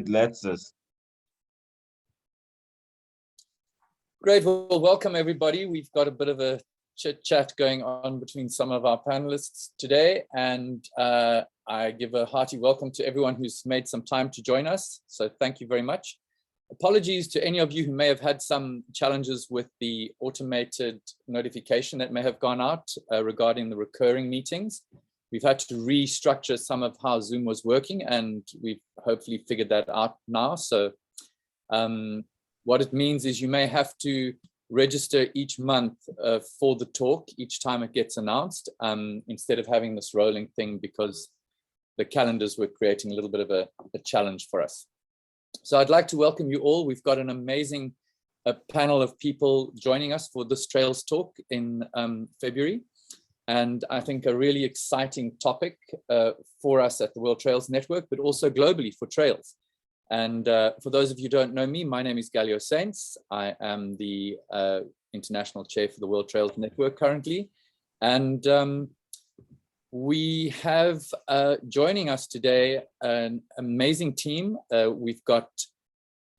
letztes. Great. Well, welcome everybody. We've got a bit of a chit chat going on between some of our panelists today, and I give a hearty welcome to everyone who's made some time to join us. So thank you very much. Apologies to any of you who may have had some challenges with the automated notification that may have gone out regarding the recurring meetings. We've had to restructure some of how Zoom was working, and we've hopefully figured that out now. So what it means is you may have to register each month for the talk each time it gets announced, instead of having this rolling thing, because the calendars were creating a little bit of a challenge for us. So I'd like to welcome you all. We've got an amazing panel of people joining us for this Trails talk in February. And I think a really exciting topic for us at the World Trails Network, but also globally for Trails. And for those of you who don't know me, my name is Galio Saints. I am the International Chair for the World Trails Network currently. And we have joining us today an amazing team. We've got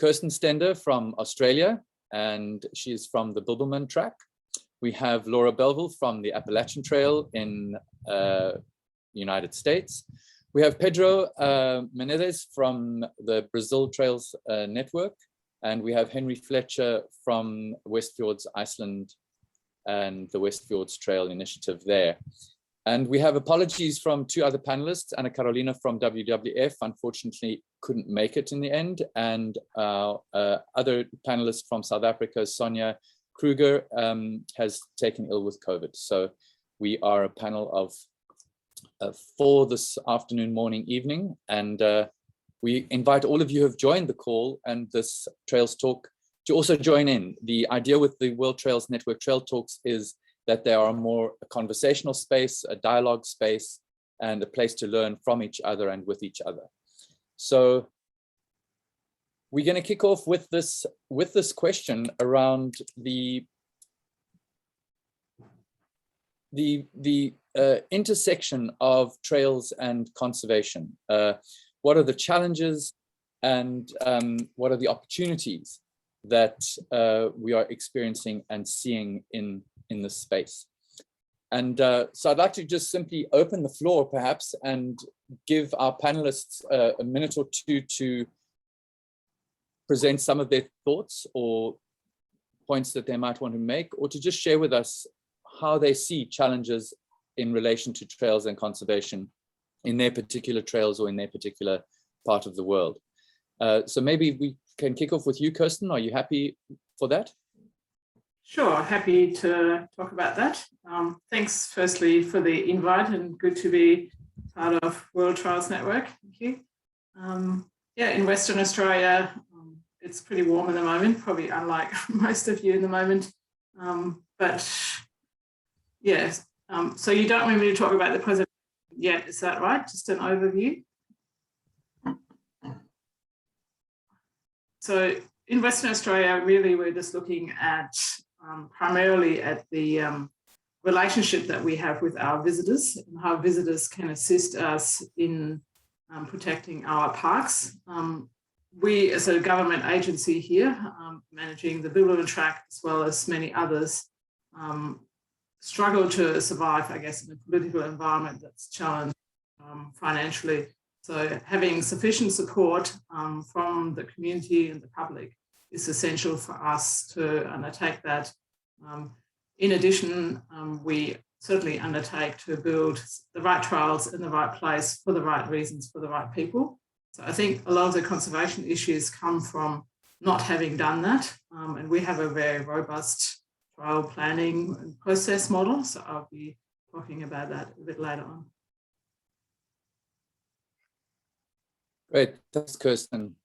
Kirsten Stender from Australia, and she's from the Bibbulmun track. We have Laura Belville from the Appalachian Trail in the United States. We have Pedro Menezes from the Brazil Trails Network, and we have Henry Fletcher from Westfjords Iceland and the Westfjords Trail Initiative there. And we have apologies from two other panelists. Anna Carolina from WWF unfortunately couldn't make it in the end, and our other panelist from South Africa, Sonia Kruger, has taken ill with COVID. So we are a panel of for this afternoon, morning, evening, and we invite all of you who have joined the call and this Trails talk to also join in. The idea with the World Trails Network Trail Talks is that they are more a conversational space, a dialogue space, and a place to learn from each other and with each other. So we're going to kick off with this question around the intersection of trails and conservation. What are the challenges and what are the opportunities that we are experiencing and seeing in this space? And so I'd like to just simply open the floor perhaps and give our panelists a minute or two to present some of their thoughts or points that they might want to make, or to just share with us how they see challenges in relation to trails and conservation in their particular trails or in their particular part of the world. So maybe we can kick off with you, Kirsten. Are you happy for that? Sure, happy to talk about that. Thanks firstly for the invite, and good to be part of World Trails Network. Thank you. Yeah, in Western Australia, it's pretty warm at the moment, probably unlike most of you in the moment. But yes, so you don't want me to talk about the presentation yet, is that right? Just an overview. So in Western Australia, really, we're just looking at primarily at the relationship that we have with our visitors and how visitors can assist us in protecting our parks. We, as a government agency here, managing the Bibbulmun track as well as many others, struggle to survive, I guess, in a political environment that's challenged financially. So having sufficient support from the community and the public is essential for us to undertake that. In addition, we certainly undertake to build the right trails in the right place for the right reasons for the right people. So I think a lot of the conservation issues come from not having done that. And we have a very robust trail planning and process model. So I'll be talking about that a bit later on. Great, thanks, Kirsten.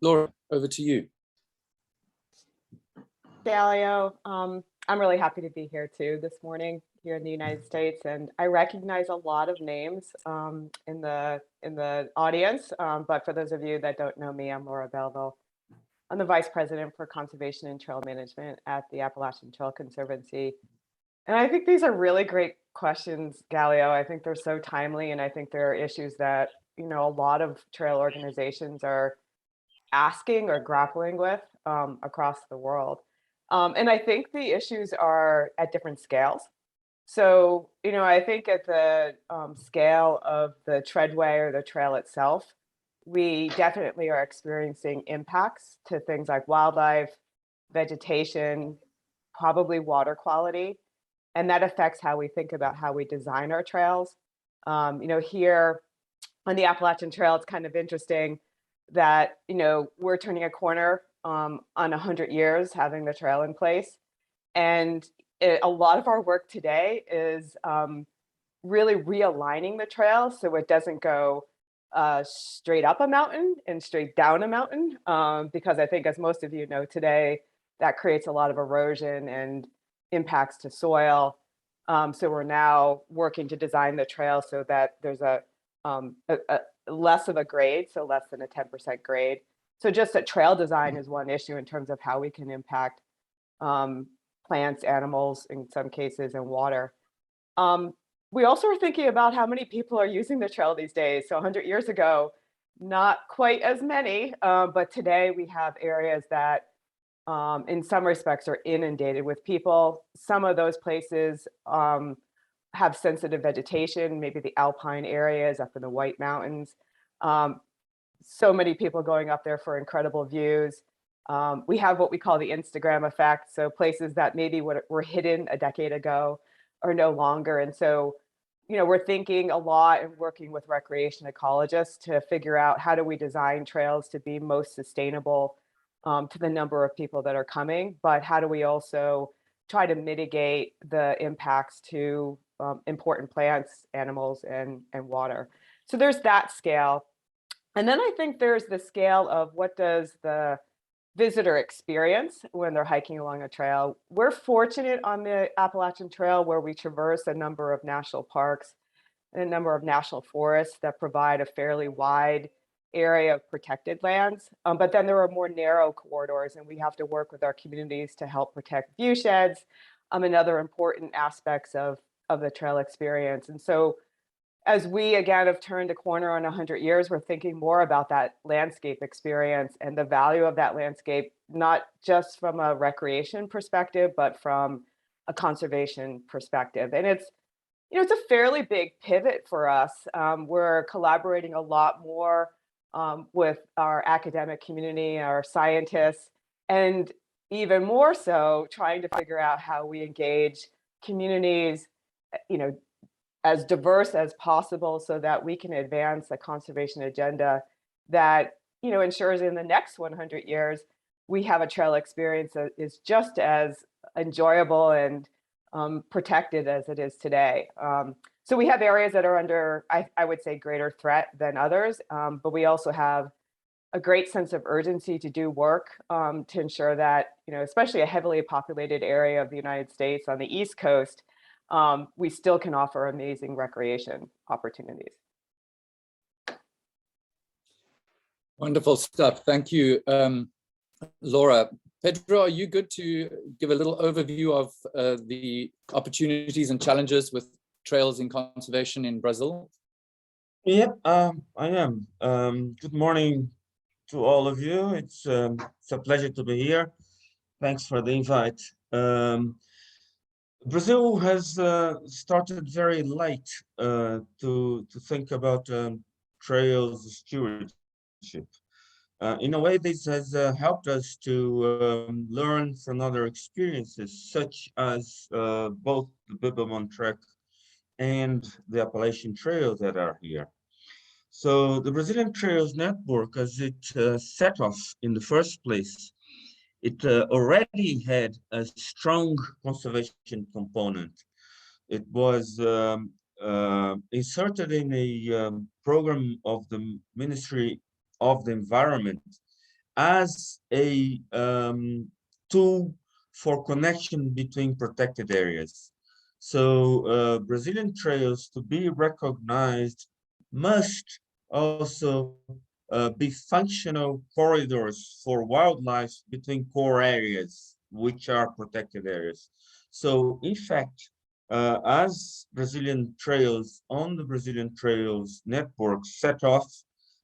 Laura, over to you. Galio, I'm really happy to be here too this morning here in the United States, and I recognize a lot of names in the audience. But for those of you that don't know me, I'm Laura Belville. I'm the Vice President for Conservation and Trail Management at the Appalachian Trail Conservancy. And I think these are really great questions, Galio. I think they're so timely, and I think there are issues that a lot of trail organizations are asking or grappling with across the world. And I think the issues are at different scales. So, I think at the scale of the treadway or the trail itself, we definitely are experiencing impacts to things like wildlife, vegetation, probably water quality. And that affects how we think about how we design our trails. Here on the Appalachian Trail, it's kind of interesting that, we're turning a corner on 100 years having the trail in place. And a lot of our work today is really realigning the trail so it doesn't go straight up a mountain and straight down a mountain, because I think, as most of you know today, that creates a lot of erosion and impacts to soil. So we're now working to design the trail so that there's a less of a grade, so less than a 10% grade. So just that trail design is one issue in terms of how we can impact plants, animals, in some cases, and water. We also are thinking about how many people are using the trail these days. So 100 years ago, not quite as many, but today we have areas that in some respects are inundated with people. Some of those places have sensitive vegetation, maybe the alpine areas up in the White Mountains. So many people going up there for incredible views. We have what we call the Instagram effect. So places that maybe were hidden a decade ago are no longer. And so, we're thinking a lot and working with recreation ecologists to figure out how do we design trails to be most sustainable to the number of people that are coming, but how do we also try to mitigate the impacts to important plants, animals, and water. So there's that scale. And then I think there's the scale of what does the visitor experience when they're hiking along a trail. We're fortunate on the Appalachian Trail where we traverse a number of national parks and a number of national forests that provide a fairly wide area of protected lands. But then there are more narrow corridors, and we have to work with our communities to help protect view sheds and other important aspects of the trail experience. And so as we again have turned a corner on 100 years, we're thinking more about that landscape experience and the value of that landscape, not just from a recreation perspective, but from a conservation perspective. And it's a fairly big pivot for us. We're collaborating a lot more with our academic community, our scientists, and even more so trying to figure out how we engage communities, as diverse as possible so that we can advance a conservation agenda that, ensures in the next 100 years, we have a trail experience that is just as enjoyable and protected as it is today. So we have areas that are under, I would say, greater threat than others, but we also have a great sense of urgency to do work to ensure that, especially a heavily populated area of the United States on the East Coast, we still can offer amazing recreation opportunities. Wonderful stuff. Thank you, Laura. Pedro, are you good to give a little overview of the opportunities and challenges with trails in conservation in Brazil? Yep, I am. Good morning to all of you. It's a pleasure to be here. Thanks for the invite. Brazil has started very late to think about trails stewardship. In a way, this has helped us to learn from other experiences, such as both the Bibamon Trek and the Appalachian Trail that are here. So the Brazilian Trails Network, as it set off in the first place, it already had a strong conservation component. It was inserted in a program of the Ministry of the Environment as a tool for connection between protected areas. So Brazilian trails, to be recognized, must also be functional corridors for wildlife between core areas, which are protected areas. So in fact, as Brazilian trails on the Brazilian Trails Network set off,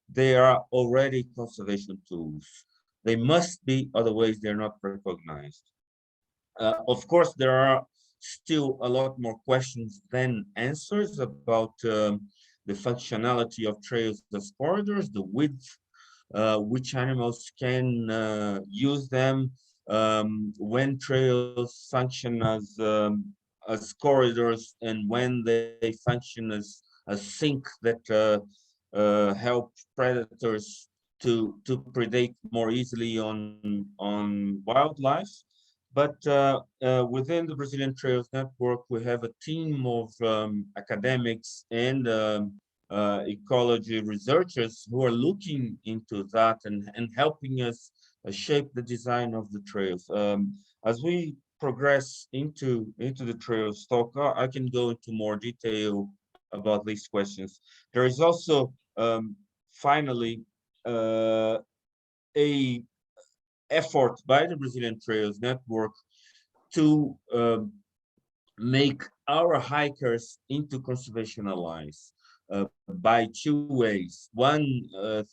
they are already conservation tools. They must be, otherwise they're not recognized. Of course, there are still a lot more questions than answers about the functionality of trails as corridors, the width, which animals can use them, when trails function as corridors, and when they function as a sink that help predators to predate more easily on wildlife. But within the Brazilian Trails Network, we have a team of academics and ecology researchers who are looking into that and helping us shape the design of the trails. As we progress into the trails talk, I can go into more detail about these questions. There is also finally a effort by the Brazilian Trails Network to make our hikers into conservation allies by two ways. One,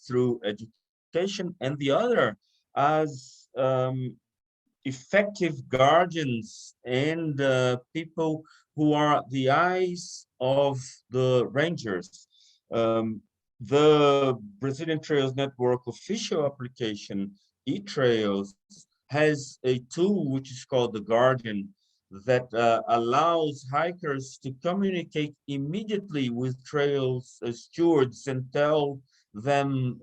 through education, and the other as effective guardians and people who are the eyes of the rangers. The Brazilian Trails Network official application, eTrails, has a tool which is called the Guardian that allows hikers to communicate immediately with trails stewards and tell them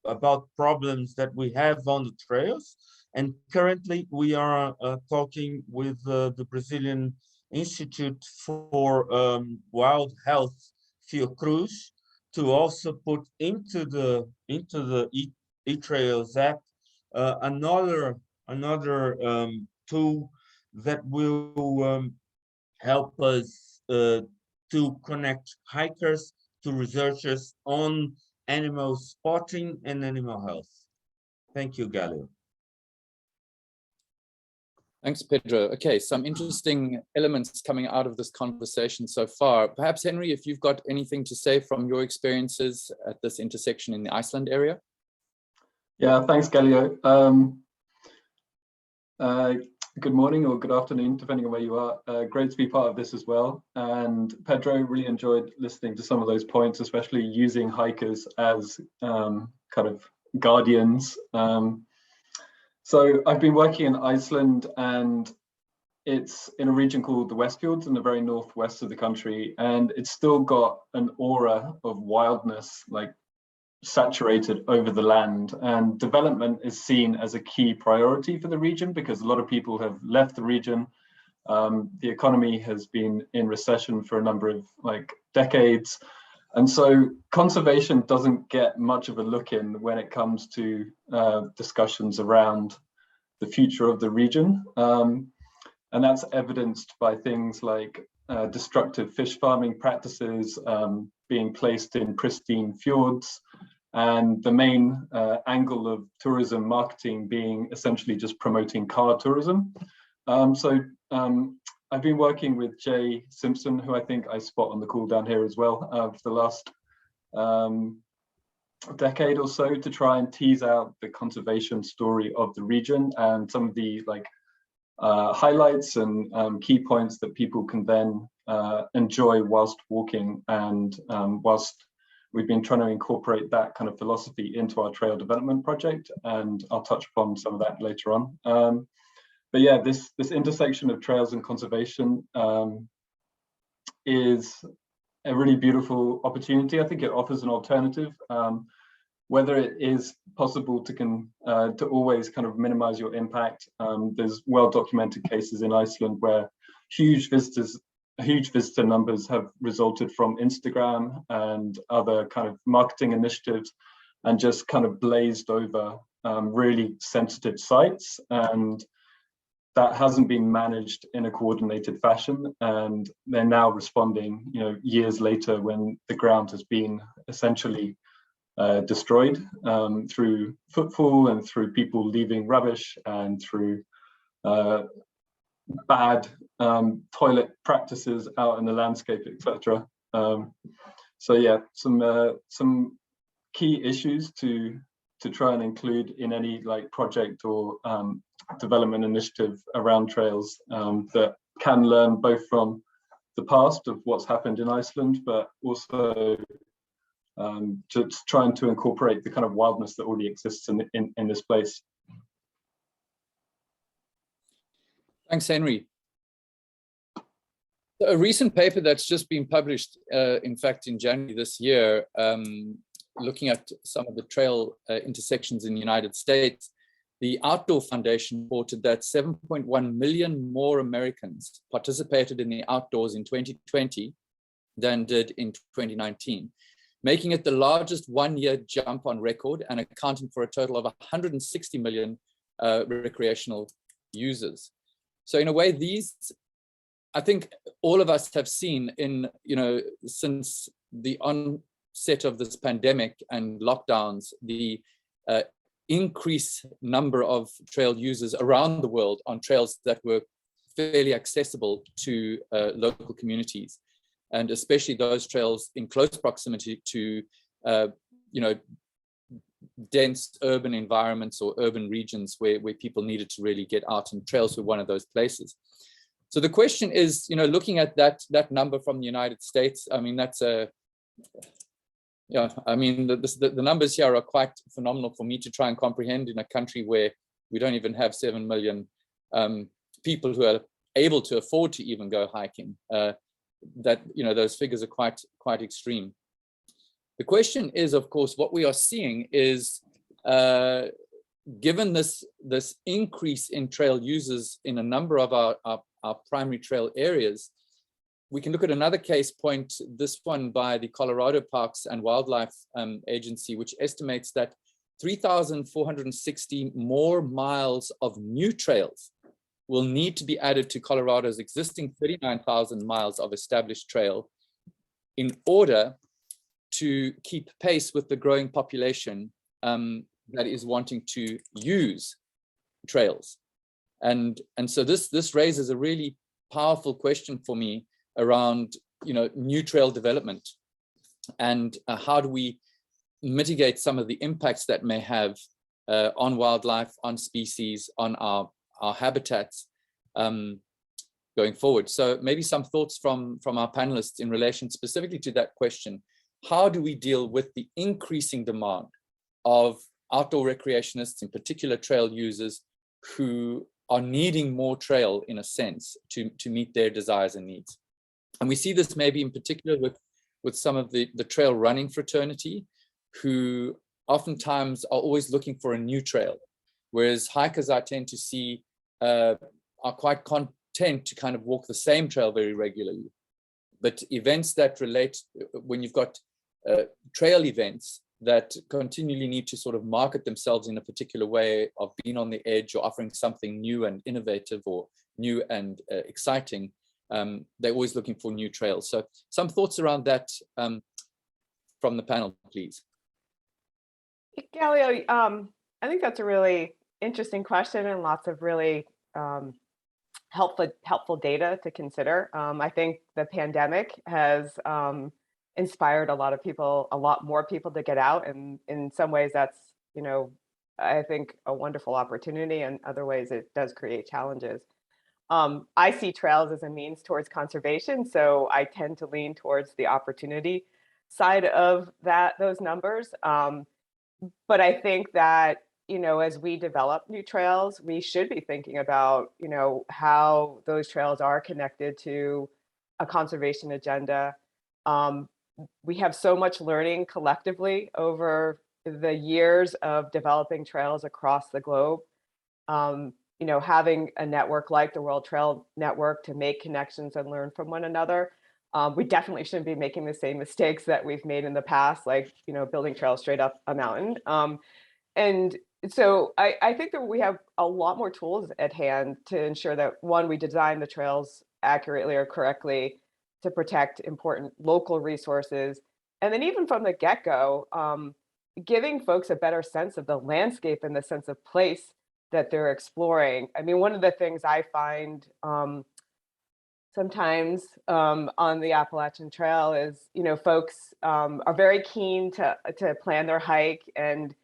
about problems that we have on the trails. And currently we are talking with the Brazilian Institute for Wild Health, Fiocruz, to also put into the eTrails app another tool that will help us to connect hikers to researchers on animal spotting and animal health. Thank you, Galio. Thanks, Pedro. Okay, some interesting elements coming out of this conversation so far. Perhaps, Henry, if you've got anything to say from your experiences at this intersection in the Iceland area? Yeah, thanks, Galio. Good morning or good afternoon, depending on where you are. Great to be part of this as well. And Pedro, really enjoyed listening to some of those points, especially using hikers as kind of guardians. So I've been working in Iceland, and it's in a region called the Westfjords in the very northwest of the country, and it's still got an aura of wildness, like saturated over the land, and development is seen as a key priority for the region because a lot of people have left the region. The economy has been in recession for a number of decades, and so conservation doesn't get much of a look in when it comes to discussions around the future of the region, and that's evidenced by things like destructive fish farming practices being placed in pristine fjords, and the main angle of tourism marketing being essentially just promoting car tourism. I've been working with Jay Simpson, who I think I spot on the call down here as well, for the last decade or so, to try and tease out the conservation story of the region and some of the highlights and key points that people can then enjoy whilst walking, and whilst we've been trying to incorporate that kind of philosophy into our trail development project, and I'll touch upon some of that later on. But yeah, this intersection of trails and conservation is a really beautiful opportunity. I think it offers an alternative. Whether it is possible to always kind of minimize your impact, there's well-documented cases in Iceland where huge visitor numbers have resulted from Instagram and other kind of marketing initiatives, and just kind of blazed over really sensitive sites, and that hasn't been managed in a coordinated fashion, and they're now responding, years later, when the ground has been essentially destroyed through footfall and through people leaving rubbish and through bad toilet practices out in the landscape, etc. So yeah, some key issues to try and include in any like project or development initiative around trails that can learn both from the past of what's happened in Iceland, but also just trying to incorporate the kind of wildness that already exists in this place. Thanks, Henry. A recent paper that's just been published, in fact, in January this year, looking at some of the trail intersections in the United States, the Outdoor Foundation reported that 7.1 million more Americans participated in the outdoors in 2020 than did in 2019, making it the largest one-year jump on record and accounting for a total of 160 million recreational users. So in a way, these, I think all of us have seen in, since the onset of this pandemic and lockdowns, the increased number of trail users around the world on trails that were fairly accessible to local communities, and especially those trails in close proximity to, dense urban environments or urban regions where people needed to really get out, and trails were one of those places. So the question is, looking at that number from the United States, I mean, that's a, the numbers here are quite phenomenal for me to try and comprehend in a country where we don't even have 7 million people who are able to afford to even go hiking. Those figures are quite extreme. The question is, of course, what we are seeing is, given this increase in trail users in a number of our primary trail areas, we can look at another case point, this one by the Colorado Parks and Wildlife Agency, which estimates that 3,460 more miles of new trails will need to be added to Colorado's existing 39,000 miles of established trail in order to keep pace with the growing population that is wanting to use trails. And so this raises a really powerful question for me around new trail development, and how do we mitigate some of the impacts that may have on wildlife, on species, on our habitats going forward. So maybe some thoughts from our panelists in relation specifically to that question. How do we deal with the increasing demand of outdoor recreationists, in particular trail users, who are needing more trail in a sense to meet their desires and needs? And we see this maybe in particular with some of the trail running fraternity, who oftentimes are always looking for a new trail, whereas hikers I tend to see are quite content to kind of walk the same trail very regularly. But events that relate, when you've got trail events that continually need to sort of market themselves in a particular way of being on the edge or offering something new and innovative or new and exciting, they're always looking for new trails. So some thoughts around that from the panel, please. Galio, I think that's a really interesting question and lots of really helpful data to consider. I think the pandemic has inspired a lot more people to get out, and in some ways that's, I think a wonderful opportunity, and other ways it does create challenges. I see trails as a means towards conservation, so I tend to lean towards the opportunity side of those numbers. But I think that, as we develop new trails, we should be thinking about, how those trails are connected to a conservation agenda. We have so much learning collectively over the years of developing trails across the globe. Having a network like the World Trail Network to make connections and learn from one another. We definitely shouldn't be making the same mistakes that we've made in the past, like, building trails straight up a mountain. And so I think that we have a lot more tools at hand to ensure that, one, we design the trails accurately or correctly to protect important local resources. And then even from the get-go, giving folks a better sense of the landscape and the sense of place that they're exploring. I mean, one of the things I find sometimes on the Appalachian Trail is, folks are very keen to plan their hike and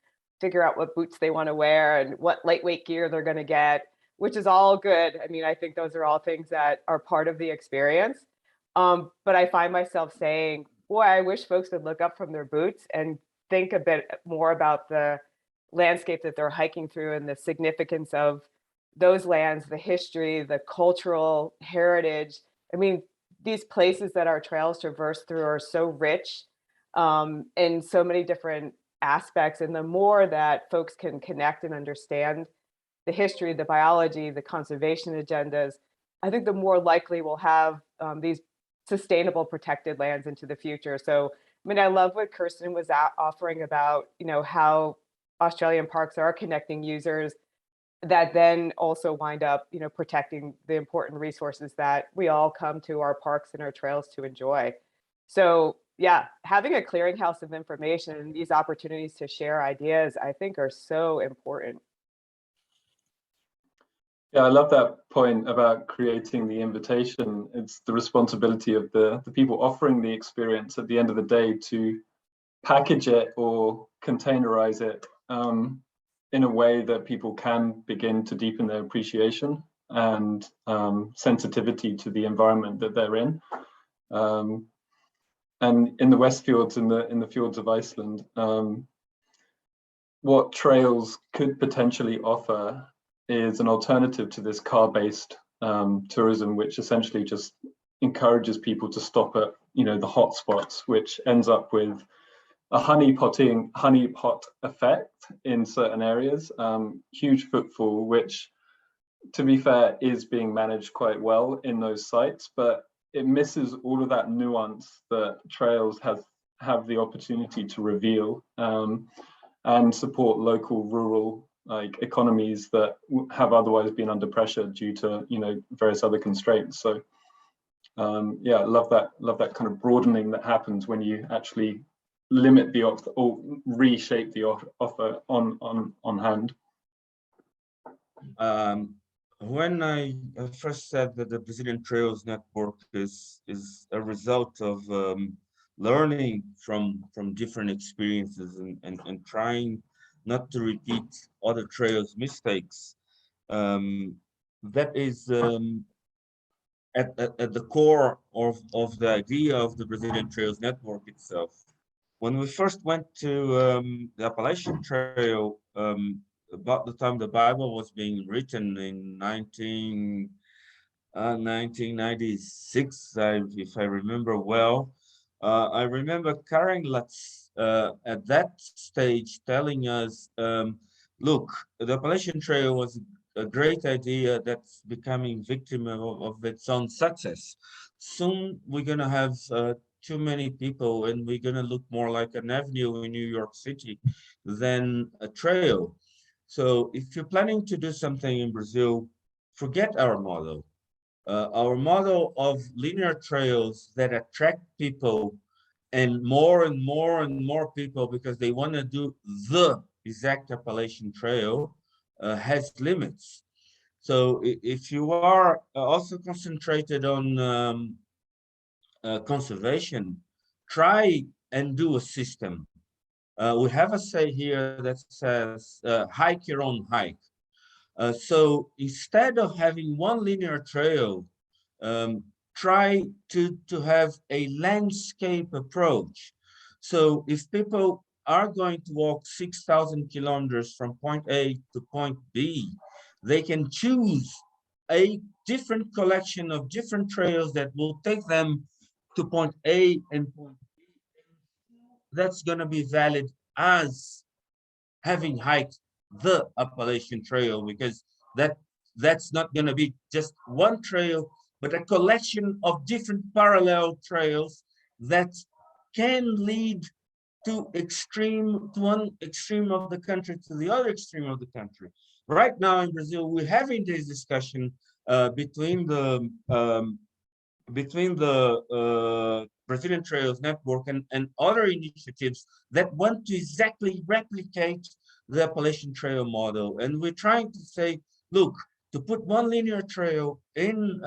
figure out what boots they want to wear and what lightweight gear they're going to get, which is all good. I mean, I think those are all things that are part of the experience. But I find myself saying, boy, I wish folks would look up from their boots and think a bit more about the landscape that they're hiking through and the significance of those lands, the history, the cultural heritage. I mean, these places that our trails traverse through are so rich in so many different aspects. And the more that folks can connect and understand the history, the biology, the conservation agendas, I think the more likely we'll have these sustainable protected lands into the future. So, I mean, I love what Kirsten was offering about, how Australian parks are connecting users that then also wind up, protecting the important resources that we all come to our parks and our trails to enjoy. So yeah, having a clearinghouse of information and these opportunities to share ideas, I think are so important. Yeah, I love that point about creating the invitation. It's the responsibility of the people offering the experience at the end of the day to package it or containerize it in a way that people can begin to deepen their appreciation and sensitivity to the environment that they're in. And in the Westfjords, in the fjords of Iceland, what trails could potentially offer is an alternative to this car-based tourism, which essentially just encourages people to stop at, the hot spots, which ends up with a honeypot effect in certain areas, huge footfall, which, to be fair, is being managed quite well in those sites, but it misses all of that nuance that trails have the opportunity to reveal and support local rural economies that have otherwise been under pressure due to various other constraints. So yeah, I love that kind of broadening that happens when you actually limit the offer or reshape the offer on hand. When I first said that the Brazilian Trails Network is a result of learning from different experiences and trying not to repeat other trails mistakes, that is at the core of the idea of the Brazilian Trails Network itself. When we first went to the Appalachian Trail, about the time the Bible was being written in 1996, if I remember well, I remember Karen Lutz at that stage telling us, look, the Appalachian Trail was a great idea that's becoming victim of its own success. Soon we're going to have too many people and we're going to look more like an avenue in New York City than a trail. So if you're planning to do something in Brazil, forget our model. Our model of linear trails that attract people and more people because they want to do the exact Appalachian Trail has limits. So if you are also concentrated on conservation, try and do a system. We have a say here that says hike your own hike. So instead of having one linear trail, try to have a landscape approach. So if people are going to walk 6,000 kilometers from point A to point B, they can choose a different collection of different trails that will take them to point A and point B. That's going to be valid as having hiked the Appalachian Trail, because that's not going to be just one trail, but a collection of different parallel trails that can lead to one extreme of the country to the other extreme of the country. Right now in Brazil, we're having this discussion between the Brazilian Trails Network and other initiatives that want to exactly replicate the Appalachian Trail model. And we're trying to say, look, to put one linear trail in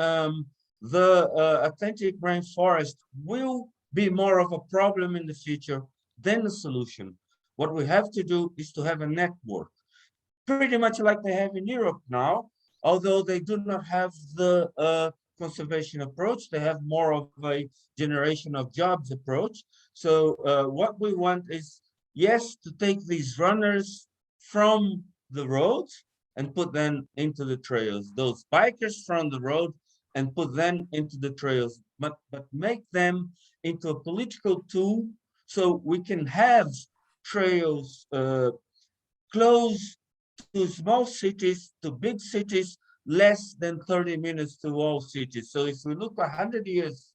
the Atlantic rainforest will be more of a problem in the future than a solution. What we have to do is to have a network, pretty much like they have in Europe now, although they do not have the conservation approach. They have more of a generation of jobs approach. So what we want is, yes, to take these runners from the roads and put them into the trails, those bikers from the road and put them into the trails, but make them into a political tool so we can have trails close to small cities, to big cities, less than 30 minutes to all cities. So if we look 100 years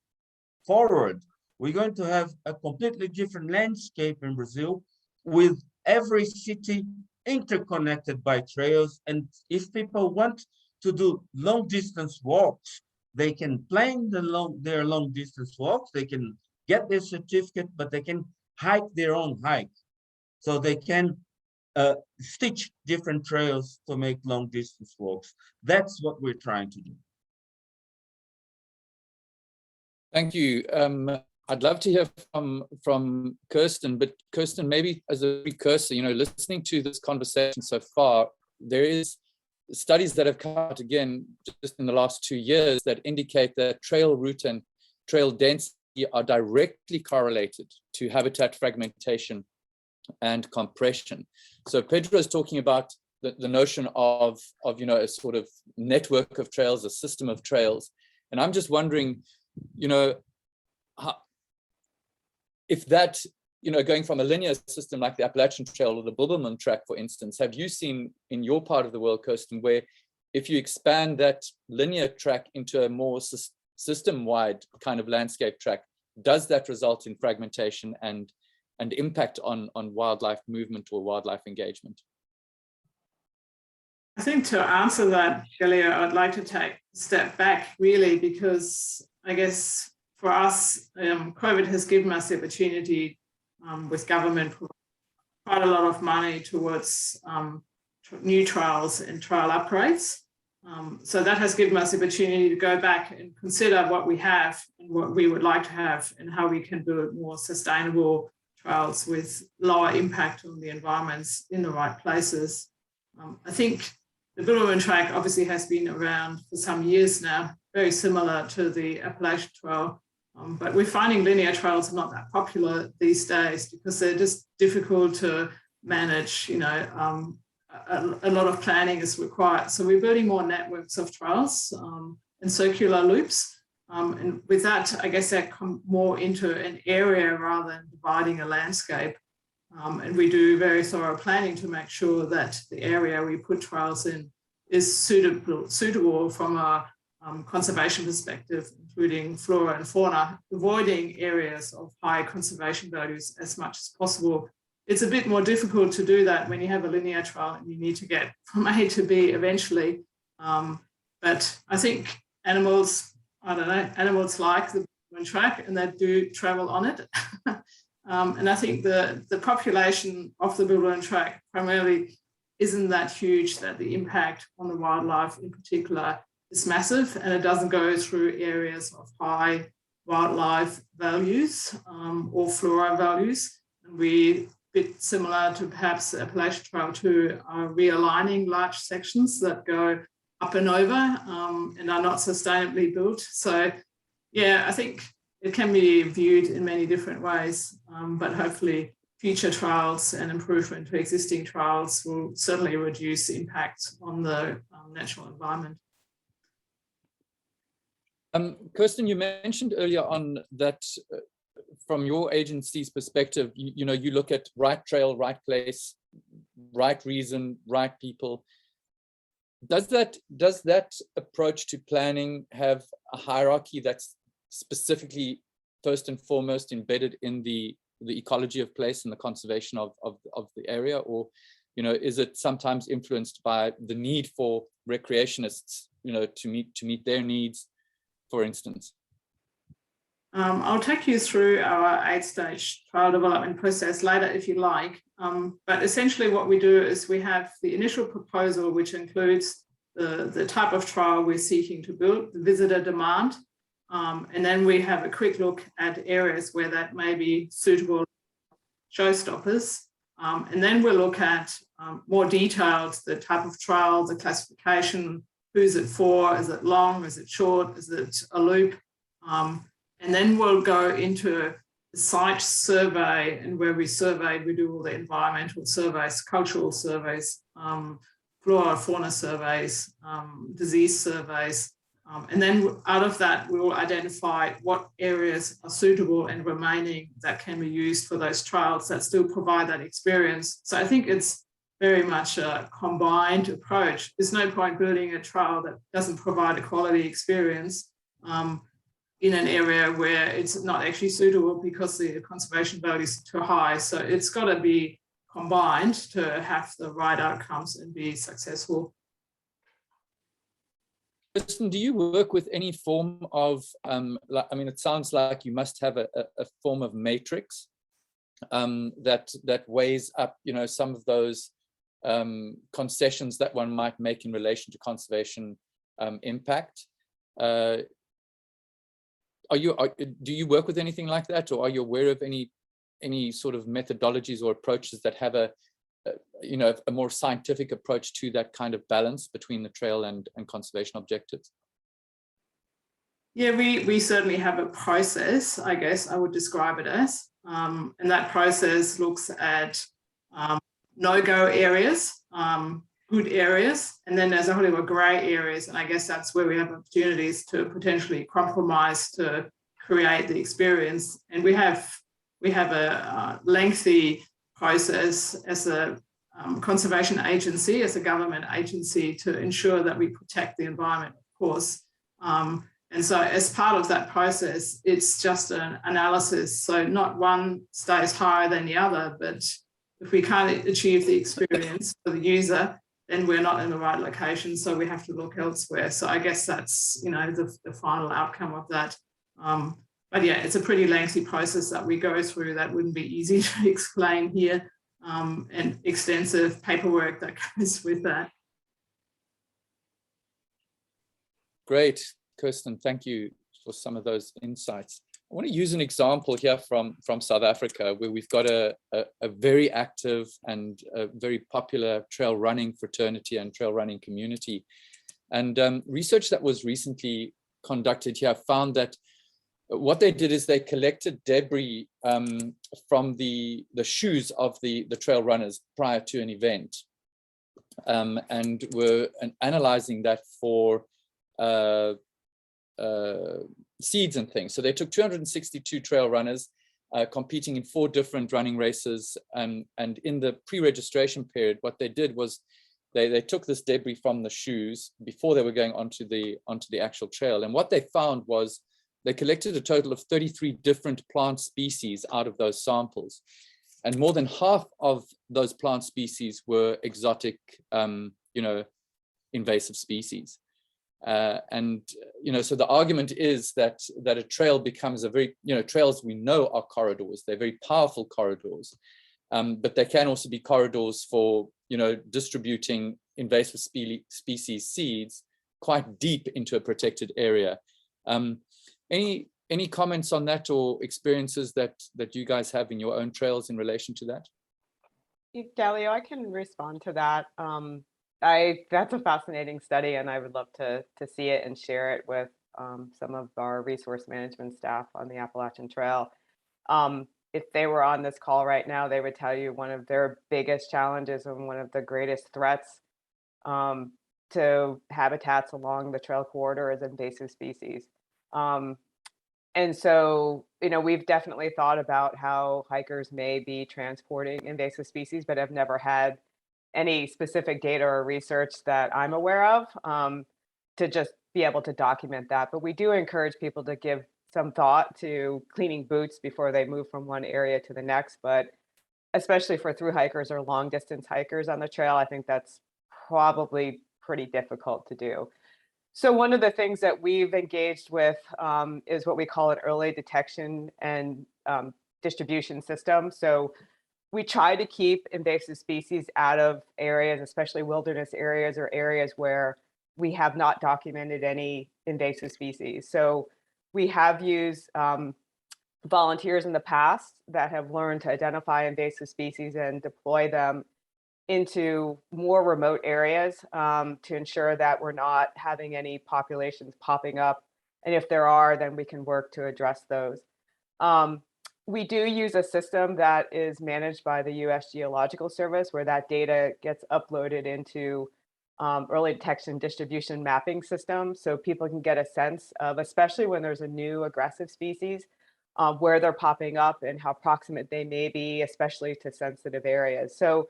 forward, we're going to have a completely different landscape in Brazil with every city interconnected by trails. And if people want to do long distance walks, they can plan their long distance walks, they can get their certificate, but they can hike their own hike. So they can stitch different trails to make long distance walks. That's what we're trying to do. Thank you. I'd love to hear from Kirsten, but Kirsten, maybe as a precursor, listening to this conversation so far, there is studies that have come out again just in the last 2 years that indicate that trail route and trail density are directly correlated to habitat fragmentation and compression. So Pedro is talking about the notion of a sort of network of trails, a system of trails. And I'm just wondering, if that, going from a linear system like the Appalachian Trail or the Bibbulmun Track, for instance, have you seen in your part of the world, Kirsten, where if you expand that linear track into a more system-wide kind of landscape track, does that result in fragmentation and impact on wildlife movement or wildlife engagement? I think to answer that, Galileo, I'd like to take a step back, really, because I guess for us, COVID has given us the opportunity with government quite a lot of money towards new trails and trail upgrades. So that has given us the opportunity to go back and consider what we have and what we would like to have and how we can build more sustainable trails with lower impact on the environments in the right places. I think the Bibbulmun Track obviously has been around for some years now, very similar to the Appalachian Trail, but we're finding linear trails are not that popular these days because they're just difficult to manage. A lot of planning is required. So we're building more networks of trails and circular loops. And with that, I guess that come more into an area rather than dividing a landscape. And we do very thorough planning to make sure that the area we put trails in is suitable from a conservation perspective, including flora and fauna, avoiding areas of high conservation values as much as possible. It's a bit more difficult to do that when you have a linear trail and you need to get from A to B eventually. But I think animals like the Bibbulmun Track and they do travel on it. And I think the population of the Bibbulmun Track primarily isn't that huge that the impact on the wildlife in particular is massive, and it doesn't go through areas of high wildlife values or flora values. And we, bit similar to perhaps the Appalachian Trail too, are realigning large sections that go up and over and are not sustainably built. So yeah, I think it can be viewed in many different ways, but hopefully future trials and improvement to existing trials will certainly reduce the impact on the natural environment. Kirsten, you mentioned earlier on that from your agency's perspective, you look at right trail, right place, right reason, right people. Does that approach to planning have a hierarchy that's specifically first and foremost embedded in the ecology of place and the conservation of the area, or is it sometimes influenced by the need for recreationists to meet their needs, for instance? I'll take you through our 8-stage trial development process later if you like. But essentially what we do is we have the initial proposal, which includes the type of trial we're seeking to build, the visitor demand. And then we have a quick look at areas where that may be suitable showstoppers. And then we'll look at more detailed, the type of trial, the classification, who's it for, is it long, is it short, is it a loop? And then we'll go into a site survey, and where we survey, we do all the environmental surveys, cultural surveys, flora, fauna surveys, disease surveys. And then out of that, we will identify what areas are suitable and remaining that can be used for those trials that still provide that experience. So I think it's very much a combined approach. There's no point building a trial that doesn't provide a quality experience in an area where it's not actually suitable because the conservation value is too high. So it's got to be combined to have the right outcomes and be successful. Kristen, do you work with any form of, I mean, it sounds like you must have a form of matrix that weighs up, some of those concessions that one might make in relation to conservation impact. Do you work with anything like that, or are you aware of any sort of methodologies or approaches that have a more scientific approach to that kind of balance between the trail and conservation objectives? Yeah, we certainly have a process, I guess I would describe it as. And that process looks at no-go areas, good areas, and then there's a whole lot of grey areas. And I guess that's where we have opportunities to potentially compromise to create the experience. And we have a lengthy process as a conservation agency, as a government agency, to ensure that we protect the environment, of course. And so as part of that process, it's just an analysis. So not one stays higher than the other, but if we can't achieve the experience for the user, then we're not in the right location. So we have to look elsewhere. So I guess that's, the final outcome of that. But yeah, it's a pretty lengthy process that we go through that wouldn't be easy to explain here, and extensive paperwork that goes with that. Great, Kirsten, thank you for some of those insights. I want to use an example here from South Africa, where we've got a very active and a very popular trail running fraternity and trail running community. And research that was recently conducted here found that what they did is they collected debris from the shoes of the trail runners prior to an event, and were analyzing that for seeds and things. So they took 262 trail runners competing in 4 different running races, and in the pre-registration period, what they did was they took this debris from the shoes before they were going onto the actual trail. And what they found was they collected a total of 33 different plant species out of those samples. And more than half of those plant species were exotic, invasive species. So the argument is that a trail becomes a very, trails we know are corridors. They're very powerful corridors, but they can also be corridors for, distributing invasive species seeds quite deep into a protected area. Any comments on that, or experiences that you guys have in your own trails in relation to that? Delio, I can respond to that. That's a fascinating study, and I would love to see it and share it with some of our resource management staff on the Appalachian Trail. If they were on this call right now, they would tell you one of their biggest challenges and one of the greatest threats to habitats along the trail corridor is invasive species. And so, we've definitely thought about how hikers may be transporting invasive species, but have never had any specific data or research that I'm aware of to just be able to document that. But we do encourage people to give some thought to cleaning boots before they move from one area to the next. But especially for through hikers or long distance hikers on the trail, I think that's probably pretty difficult to do. So one of the things that we've engaged with is what we call an early detection and distribution system. So we try to keep invasive species out of areas, especially wilderness areas or areas where we have not documented any invasive species. So we have used volunteers in the past that have learned to identify invasive species and deploy them into more remote areas to ensure that we're not having any populations popping up. And if there are, then we can work to address those. We do use a system that is managed by the US Geological Service, where that data gets uploaded into early detection distribution mapping system. So people can get a sense of, especially when there's a new aggressive species, where they're popping up and how proximate they may be, especially to sensitive areas. So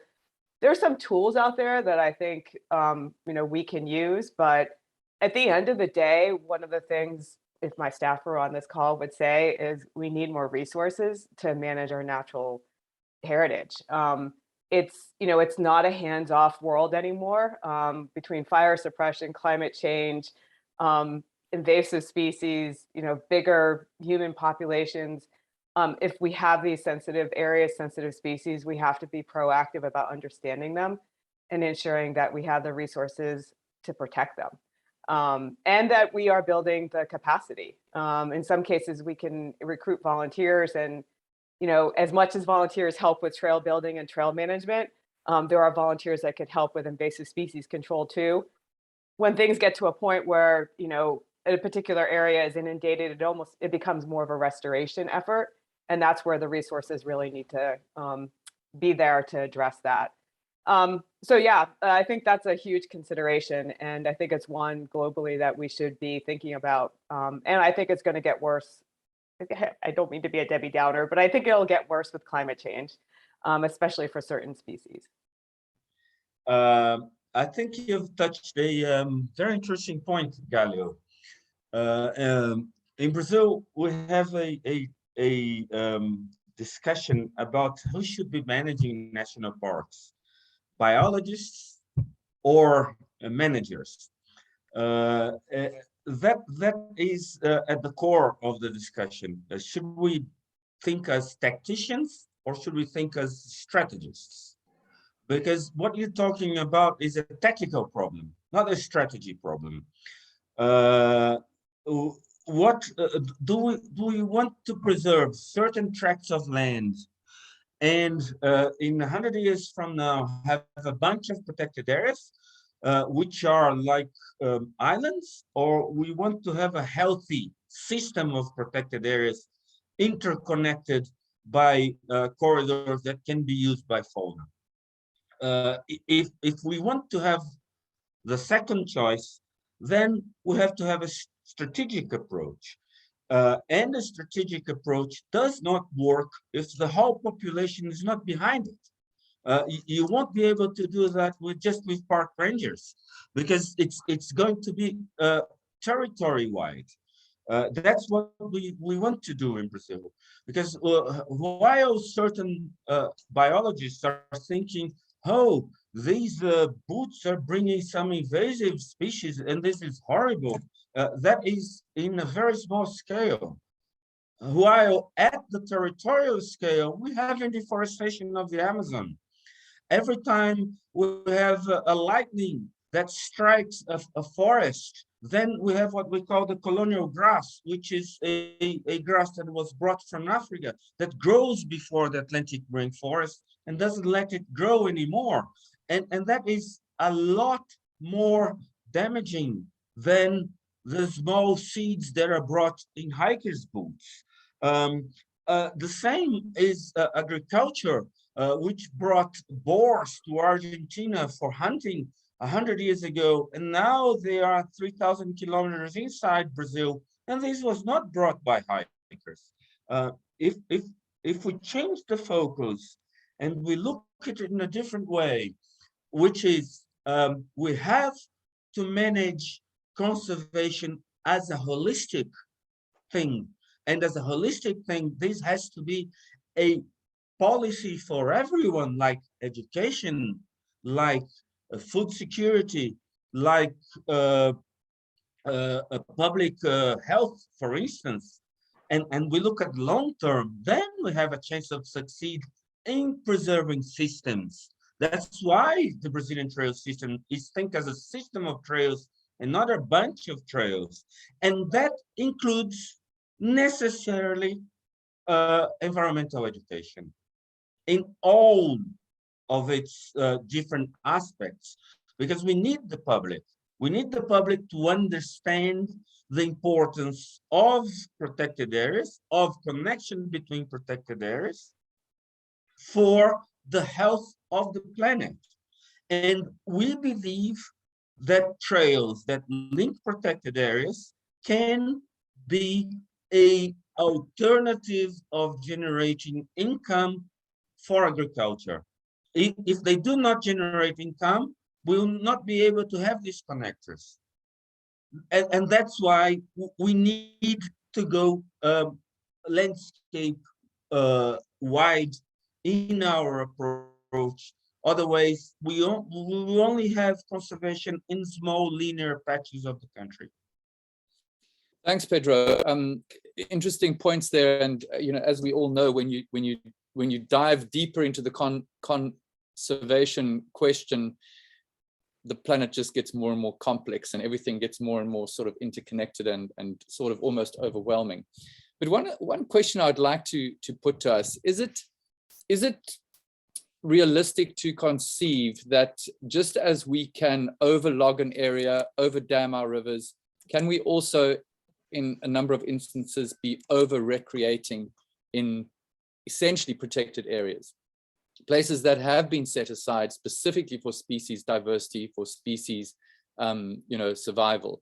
there's some tools out there that I think we can use, but at the end of the day, one of the things, if my staff were on this call, would say is we need more resources to manage our natural heritage. It's not a hands-off world anymore. Between fire suppression, climate change, invasive species, bigger human populations. If we have these sensitive areas, sensitive species, we have to be proactive about understanding them and ensuring that we have the resources to protect them. And that we are building the capacity. In some cases, we can recruit volunteers, and as much as volunteers help with trail building and trail management, there are volunteers that could help with invasive species control too. When things get to a point where a particular area is inundated, it becomes more of a restoration effort. And that's where the resources really need to be there to address that. So yeah, I think that's a huge consideration. And I think it's one globally that we should be thinking about. And I think it's going to get worse. I don't mean to be a Debbie Downer, but I think it'll get worse with climate change, especially for certain species. I think you've touched a very interesting point, Galio. In Brazil, we have a discussion about who should be managing national parks, biologists or managers. That is at the core of the discussion. Should we think as tacticians or should we think as strategists? Because what you're talking about is a tactical problem, not a strategy problem. What do we want to preserve certain tracts of land and in 100 years from now have a bunch of protected areas which are like islands, or we want to have a healthy system of protected areas interconnected by corridors that can be used by fauna? If we want to have the second choice, then we have to have a strategic approach. And a strategic approach does not work if the whole population is not behind it. You won't be able to do that with park rangers, because it's going to be territory-wide. That's what we want to do in Brazil, because while certain biologists are thinking, oh, these boots are bringing some invasive species and this is horrible, that is in a very small scale. While at the territorial scale, we have deforestation of the Amazon. Every time we have a lightning that strikes a forest, then we have what we call the colonial grass, which is a grass that was brought from Africa that grows before the Atlantic rainforest and doesn't let it grow anymore. And that is a lot more damaging than the small seeds that are brought in hikers' boots. The same is agriculture, which brought boars to Argentina for hunting 100 years ago, and now they are 3,000 kilometers inside Brazil, and this was not brought by hikers. If we change the focus and we look at it in a different way, which is we have to manage conservation as a holistic thing, and as a holistic thing, this has to be a policy for everyone, like education, like food security, like public health, for instance, and we look at long term, then we have a chance of succeed in preserving systems. That's why the Brazilian trail system is think as a system of trails and not a bunch of trails. And that includes necessarily environmental education in all of its different aspects, because we need the public. We need the public to understand the importance of protected areas, of connection between protected areas for the health of the planet. And we believe that trails that link protected areas can be an alternative of generating income for agriculture. If they do not generate income, we will not be able to have these connectors. And that's why we need to go landscape wide in our approach. Otherwise, we will only have conservation in small linear patches of the country. Thanks, Pedro. Interesting points there. And as we all know, when you dive deeper into the conservation question, the planet just gets more and more complex, and everything gets more and more sort of interconnected and sort of almost overwhelming. But one question I'd like to put to us is it realistic to conceive that just as we can overlog an area, overdam our rivers, can we also, in a number of instances, be over recreating in essentially protected areas, places that have been set aside specifically for species diversity, for species, survival?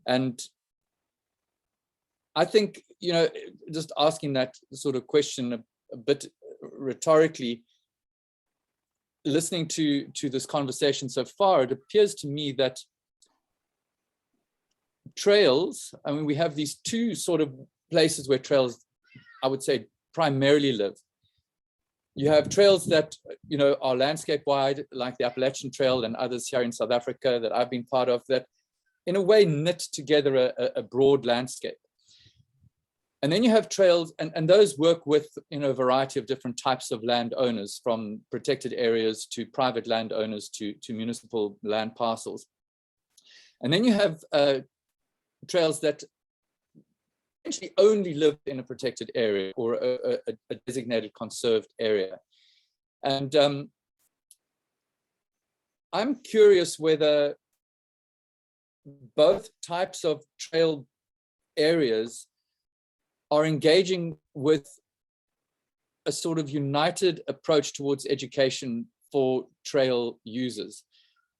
And I think, just asking that sort of question a bit rhetorically, listening to this conversation so far, it appears to me that trails, I mean, we have these two sort of places where trails, I would say, primarily live. You have trails that, are landscape wide, like the Appalachian Trail and others here in South Africa that I've been part of, that in a way knit together a broad landscape. And then you have trails, and those work with a variety of different types of landowners, from protected areas to private landowners to municipal land parcels. And then you have trails that essentially only live in a protected area or a designated conserved area. And I'm curious whether both types of trail areas are engaging with a sort of united approach towards education for trail users.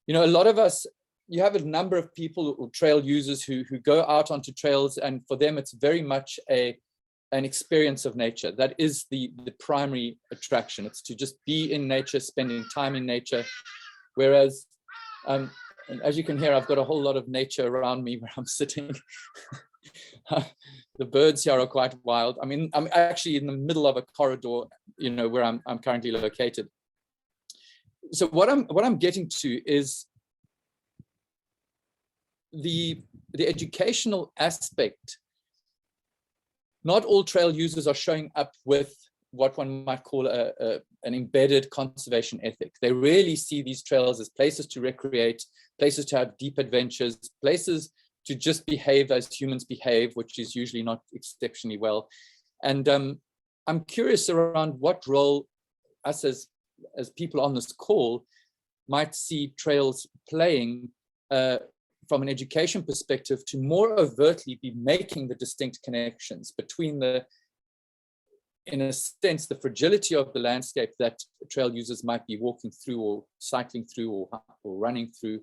A lot of us, you have a number of people or trail users who go out onto trails, and for them it's very much an experience of nature. That is the primary attraction. It's to just be in nature, spending time in nature. Whereas, and as you can hear, I've got a whole lot of nature around me where I'm sitting. The birds here are quite wild. I mean, I'm actually in the middle of a corridor, where I'm currently located. So what I'm getting to is the educational aspect. Not all trail users are showing up with what one might call an embedded conservation ethic. They really see these trails as places to recreate, places to have deep adventures, places to just behave as humans behave, which is usually not exceptionally well. And I'm curious around what role us as people on this call might see trails playing from an education perspective to more overtly be making the distinct connections between in a sense, the fragility of the landscape that trail users might be walking through or cycling through or running through,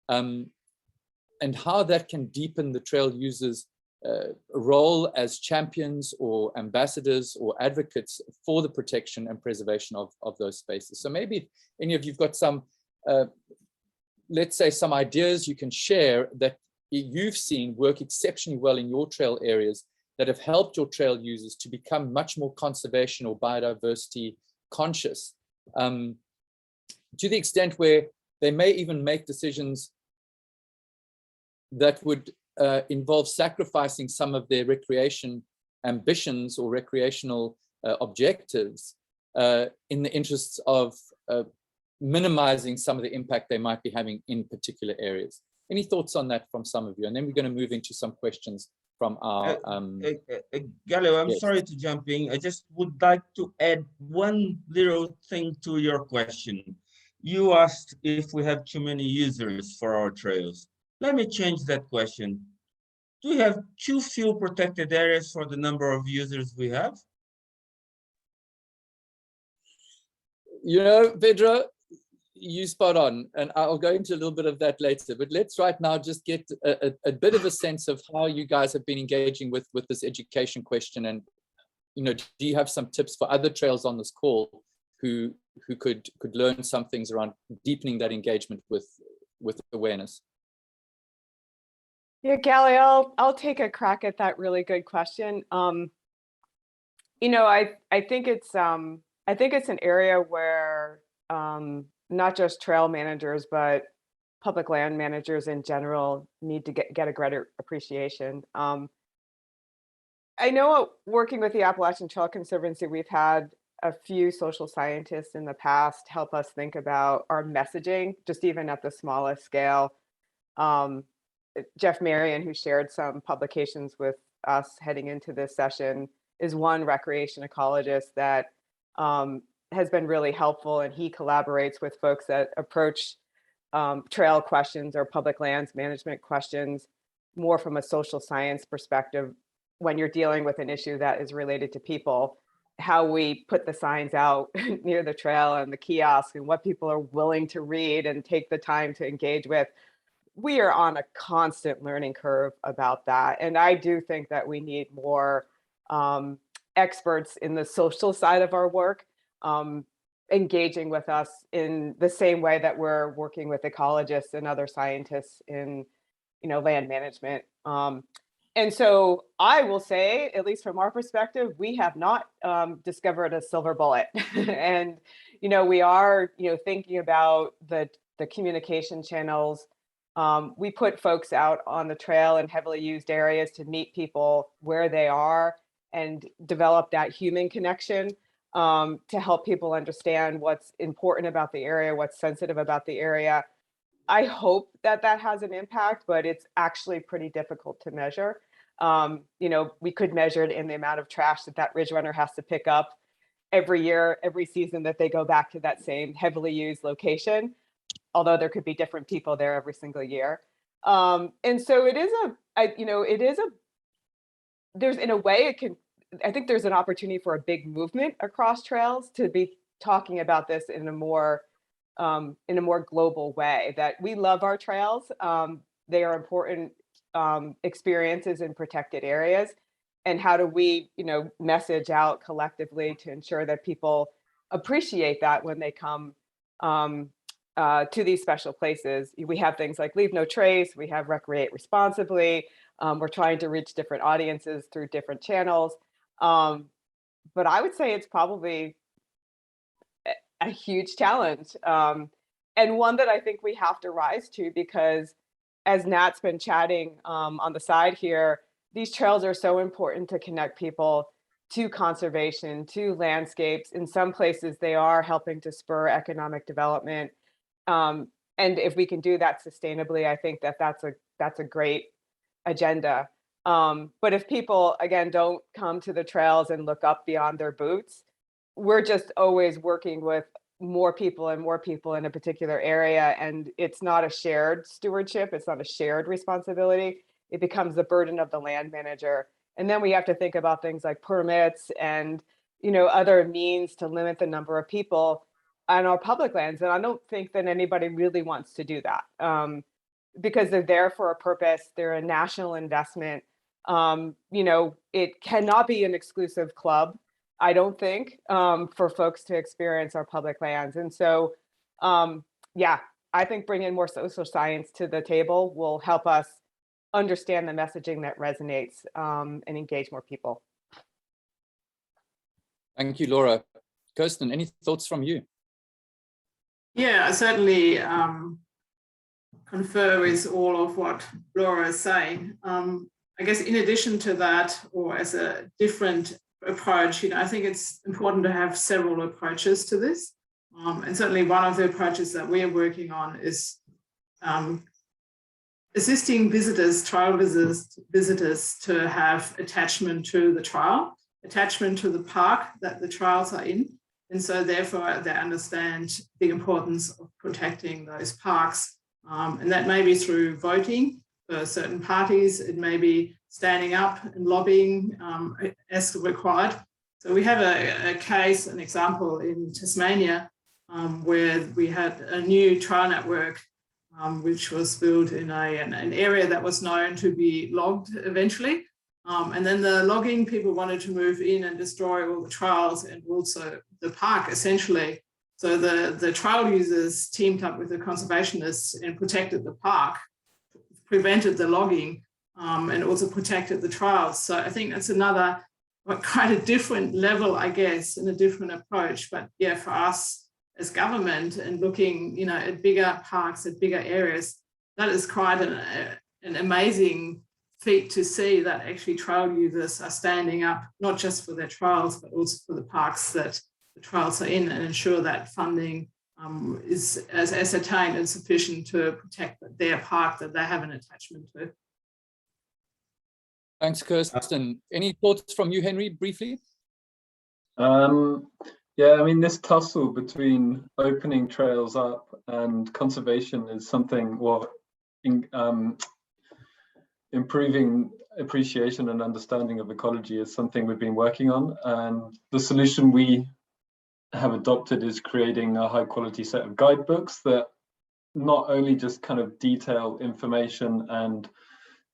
and how that can deepen the trail users' role as champions or ambassadors or advocates for the protection and preservation of those spaces. So maybe any of you've got some, let's say, some ideas you can share that you've seen work exceptionally well in your trail areas that have helped your trail users to become much more conservation or biodiversity conscious, to the extent where they may even make decisions that would involve sacrificing some of their recreation ambitions or recreational objectives in the interests of minimizing some of the impact they might be having in particular areas. Any thoughts on that from some of you? And then we're going to move into some questions from our Gallo, I'm yes. sorry to jump in. I just would like to add one little thing to your question. You asked if we have too many users for our trails. Let me change that question. Do we have too few protected areas for the number of users we have? You know, Vedra, you spot on, and I'll go into a little bit of that later, but let's right now just get a bit of a sense of how you guys have been engaging with this education question. And, you know, do you have some tips for other trails on this call who could learn some things around deepening that engagement with awareness? Yeah, Gally, I'll take a crack at that really good question. You know, I think it's an area where not just trail managers, but public land managers in general need to get a greater appreciation. I know working with the Appalachian Trail Conservancy, we've had a few social scientists in the past help us think about our messaging, just even at the smallest scale. Jeff Marion, who shared some publications with us heading into this session, is one recreation ecologist that has been really helpful, and he collaborates with folks that approach trail questions or public lands management questions more from a social science perspective when you're dealing with an issue that is related to people, how we put the signs out near the trail and the kiosk and what people are willing to read and take the time to engage with. We are on a constant learning curve about that. And I do think that we need more experts in the social side of our work engaging with us in the same way that we're working with ecologists and other scientists in, you know, land management. And so I will say, at least from our perspective, we have not discovered a silver bullet. And, you know, we are, you know, thinking about the communication channels. We put folks out on the trail in heavily used areas to meet people where they are and develop that human connection to help people understand what's important about the area, what's sensitive about the area. I hope that that has an impact, but it's actually pretty difficult to measure. You know, we could measure it in the amount of trash that Ridge Runner has to pick up every year, every season that they go back to that same heavily used location, although there could be different people there every single year. And so it is there's in a way I think there's an opportunity for a big movement across trails to be talking about this in a more global way, that we love our trails. They are important experiences in protected areas. And how do we, you know, message out collectively to ensure that people appreciate that when they come to these special places? We have things like Leave No Trace, we have Recreate Responsibly. We're trying to reach different audiences through different channels. But I would say it's probably a huge challenge, and one that I think we have to rise to, because as Nat's been chatting on the side here, these trails are so important to connect people to conservation, to landscapes. In some places, they are helping to spur economic development. And if we can do that sustainably, I think that that's a great agenda. But if people, again, don't come to the trails and look up beyond their boots, we're just always working with more people in a particular area. And it's not a shared stewardship. It's not a shared responsibility. It becomes the burden of the land manager. And then we have to think about things like permits and, you know, other means to limit the number of people on our public lands. And I don't think that anybody really wants to do that because they're there for a purpose. They're a national investment. You know, it cannot be an exclusive club, I don't think, for folks to experience our public lands. And so, yeah, I think bringing more social science to the table will help us understand the messaging that resonates and engage more people. Thank you, Laura. Kirsten, any thoughts from you? Yeah, certainly confer with all of what Laura is saying. I guess in addition to that, or as a different approach, I think it's important to have several approaches to this. And certainly one of the approaches that we are working on is assisting visitors, trial visitors to have attachment to the trial, attachment to the park that the trials are in. And so therefore they understand the importance of protecting those parks. And that may be through voting for certain parties. It may be standing up and lobbying as required. So we have a case, an example in Tasmania, where we had a new trial network which was built in an area that was known to be logged eventually. And then the logging people wanted to move in and destroy all the trials and also the park essentially. So the trial users teamed up with the conservationists and protected the park, prevented the logging, and also protected the trials. So I think that's another quite a different level, I guess, and a different approach. But yeah, for us as government and looking, at bigger parks, at bigger areas, that is quite an amazing feat to see that actually trial users are standing up, not just for their trials, but also for the parks that the trials are in, and ensure that funding is as ascertained and sufficient to protect their park that they have an attachment to. Thanks, Kirsten. Any thoughts from you, Henry, briefly? Yeah, I mean, this tussle between opening trails up and conservation is something, improving appreciation and understanding of ecology is something we've been working on. And the solution we have adopted is creating a high quality set of guidebooks that not only just kind of detail information and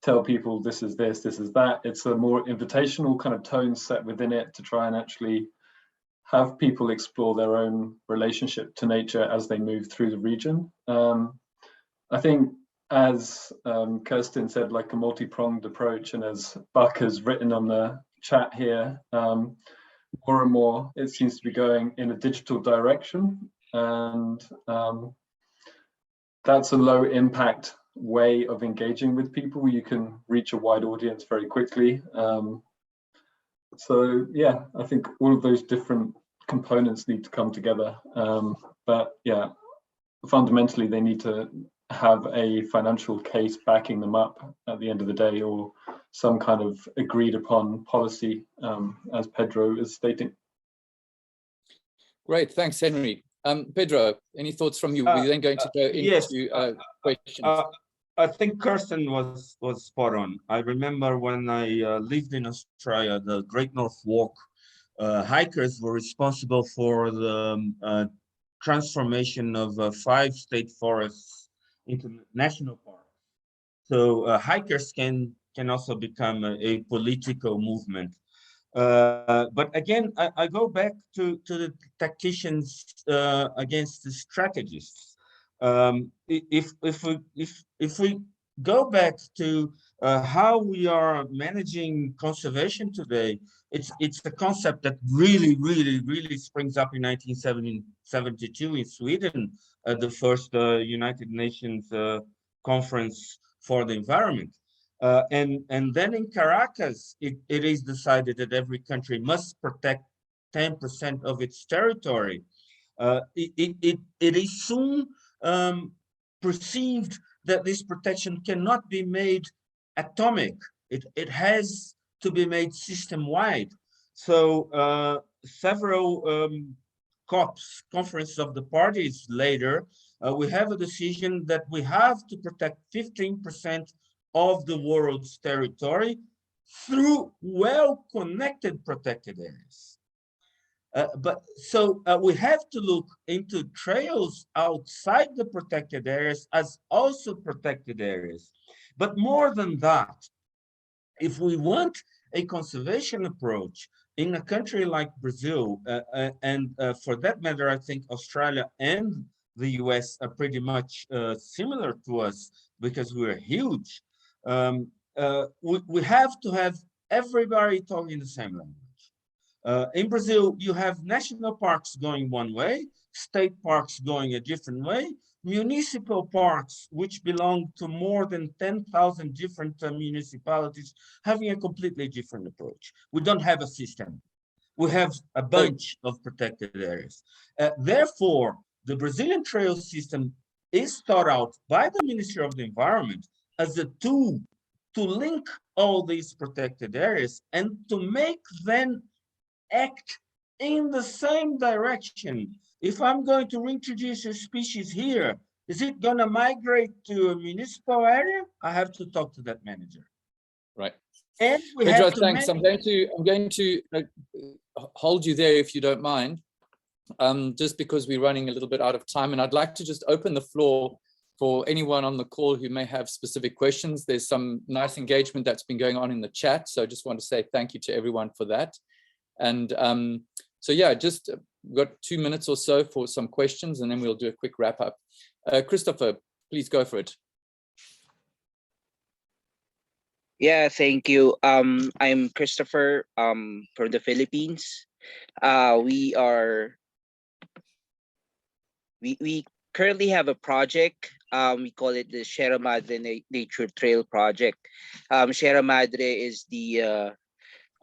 tell people this is this, this is that. It's a more invitational kind of tone set within it to try and actually have people explore their own relationship to nature as they move through the region. I think, as Kirsten said, like a multi-pronged approach, and as Buck has written on the chat here, more and more it seems to be going in a digital direction, and that's a low impact way of engaging with people. You can reach a wide audience very quickly. So yeah, I think all of those different components need to come together. But yeah, fundamentally they need to have a financial case backing them up at the end of the day, or some kind of agreed upon policy, as Pedro is stating. Great, thanks, Henry. Pedro, any thoughts from you? We're then going to go into yes, questions. I think Kirsten was spot on. I remember when I lived in Australia, the Great North Walk, hikers were responsible for the transformation of 5 state forests into national parks. So hikers can also become a political movement. But again, I go back to the tacticians against the strategists. If we go back to how we are managing conservation today, it's a concept that really springs up in 1972 in Sweden at the first United Nations Conference for the Environment. And then in Caracas, it is decided that every country must protect 10% of its territory. It is soon perceived that this protection cannot be made atomic. It has to be made system-wide. So several COPs, Conference of the Parties later, we have a decision that we have to protect 15% of the world's territory through well-connected protected areas. But we have to look into trails outside the protected areas as also protected areas. But more than that, if we want a conservation approach in a country like Brazil, and for that matter, I think Australia and the US are pretty much similar to us because we're huge. We have to have everybody talking the same language. In Brazil, you have national parks going one way, state parks going a different way, municipal parks, which belong to more than 10,000 different municipalities, having a completely different approach. We don't have a system. We have a bunch of protected areas. Therefore, the Brazilian trail system is thought out by the Ministry of the Environment as a tool to link all these protected areas and to make them act in the same direction. If I'm going to reintroduce a species here, is it going to migrate to a municipal area? I have to talk to that manager. Right. And we Pedro, have to thanks. I'm going to hold you there if you don't mind, just because we're running a little bit out of time, and I'd like to just open the floor for anyone on the call who may have specific questions. There's some nice engagement that's been going on in the chat, so I just want to say thank you to everyone for that. And so yeah, just we've got 2 minutes or so for some questions, and then we'll do a quick wrap up. Christopher, please go for it. Yeah, thank you. I'm Christopher from the Philippines. We currently have a project. We call it the Sierra Madre Nature Trail Project. Sierra Madre is the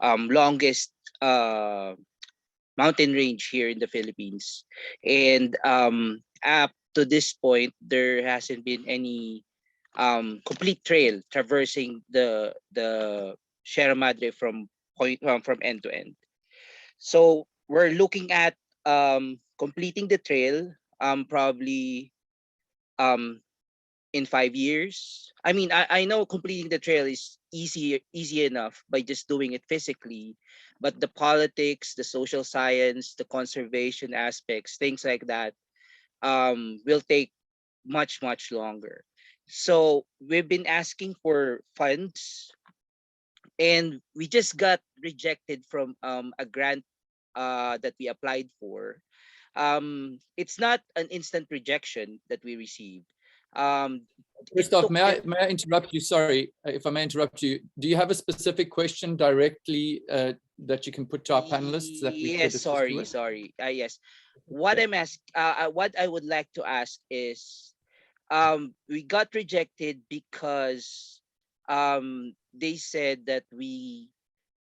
longest mountain range here in the Philippines, and up to this point, there hasn't been any complete trail traversing the Sierra Madre from end to end. So we're looking at completing the trail probably in 5 years. I mean, I know completing the trail is easy enough by just doing it physically, but the politics, the social science, the conservation aspects, things like that will take much longer. So we've been asking for funds, and we just got rejected from a grant that we applied for. It's not an instant rejection that we received. Christoph, may I interrupt you? Sorry, if I may interrupt you. Do you have a specific question directly that you can put to our panelists? That we yes, sorry. Yes. What I'm what I would like to ask is, we got rejected because they said that we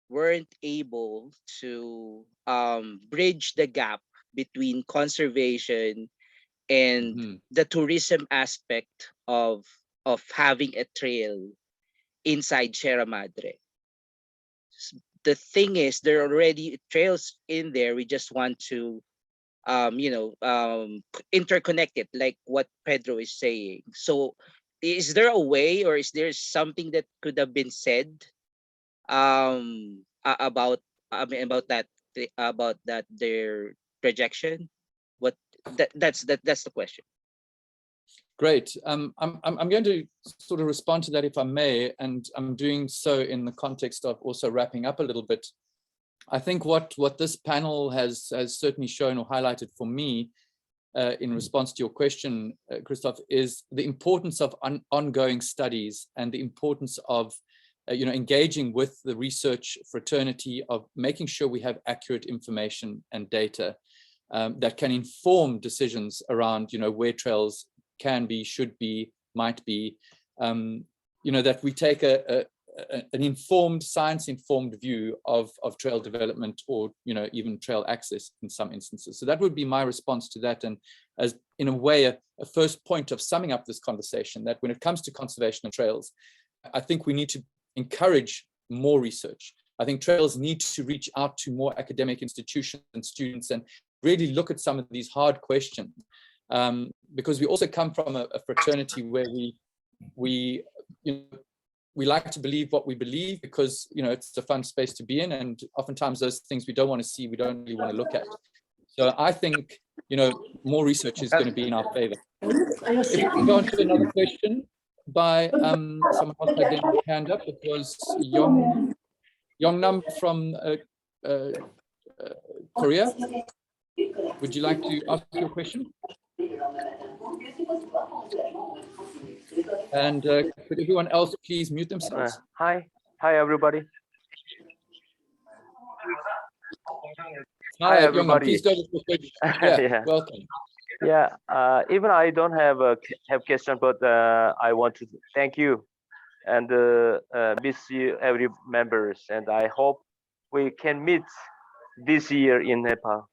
weren't able to bridge the gap between conservation and the tourism aspect of having a trail inside Sierra Madre. The thing is, there are already trails in there. We just want to interconnect it, like what Pedro is saying. So is there a way, or is there something that could have been said about that their projection? That's the question. Great. I'm going to sort of respond to that, if I may, and I'm doing so in the context of also wrapping up a little bit. I think what this panel has certainly shown or highlighted for me in response to your question, Christoph, is the importance of ongoing studies and the importance of engaging with the research fraternity, of making sure we have accurate information and data that can inform decisions around where trails can be, should be, might be, that we take an informed, science-informed view of trail development, or even trail access in some instances. So that would be my response to that, and as in a way a first point of summing up this conversation, that when it comes to conservation of trails, I think we need to encourage more research. I think trails need to reach out to more academic institutions and students and really look at some of these hard questions, because we also come from a fraternity where we like to believe what we believe, because it's a fun space to be in, and oftentimes those things we don't want to see, we don't really want to look at. So I think more research is going to be in our favor. If we can go on to another question by someone else had their hand up. It was Yongnam from Korea. Would you like to ask your question? And could everyone else please mute themselves? Hi everybody. Hi everybody. Please go to the question. Yeah, welcome. Yeah, even I don't have have question, but I want to thank you and miss you every members, and I hope we can meet this year in Nepal.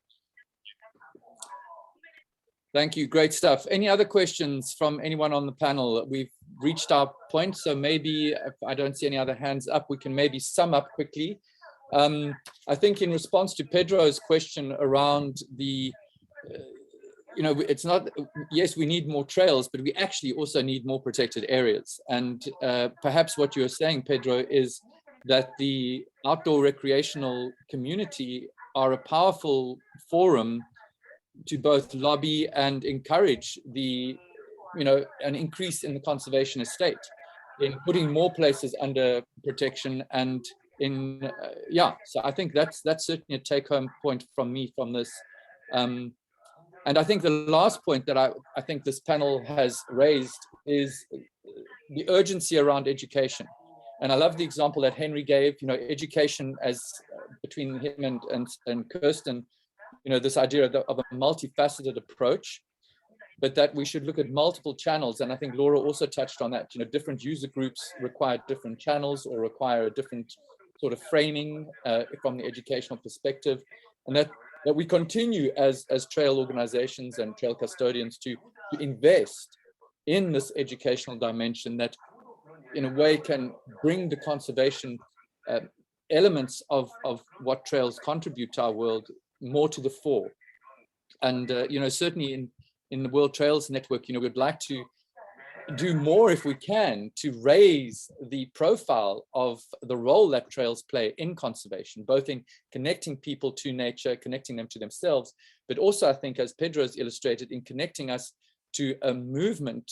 Thank you. Great stuff. Any other questions from anyone on the panel? We've reached our point, so maybe if I don't see any other hands up, we can maybe sum up quickly. I think in response to Pedro's question around the, it's not, yes, we need more trails, but we actually also need more protected areas. And perhaps what you're saying, Pedro, is that the outdoor recreational community are a powerful forum to both lobby and encourage the, an increase in the conservation estate, in putting more places under protection and in, so I think that's certainly a take-home point from me from this. And I think the last point that I think this panel has raised is the urgency around education. And I love the example that Henry gave, education as between him and Kirsten, this idea of a multifaceted approach, but that we should look at multiple channels. And I think Laura also touched on that, different user groups require different channels or require a different sort of framing from the educational perspective. And that we continue as trail organizations and trail custodians to invest in this educational dimension that in a way can bring the conservation elements of what trails contribute to our world more to the fore. And certainly in the World Trails Network, we'd like to do more if we can to raise the profile of the role that trails play in conservation, both in connecting people to nature, connecting them to themselves, but also I think, as Pedro has illustrated, in connecting us to a movement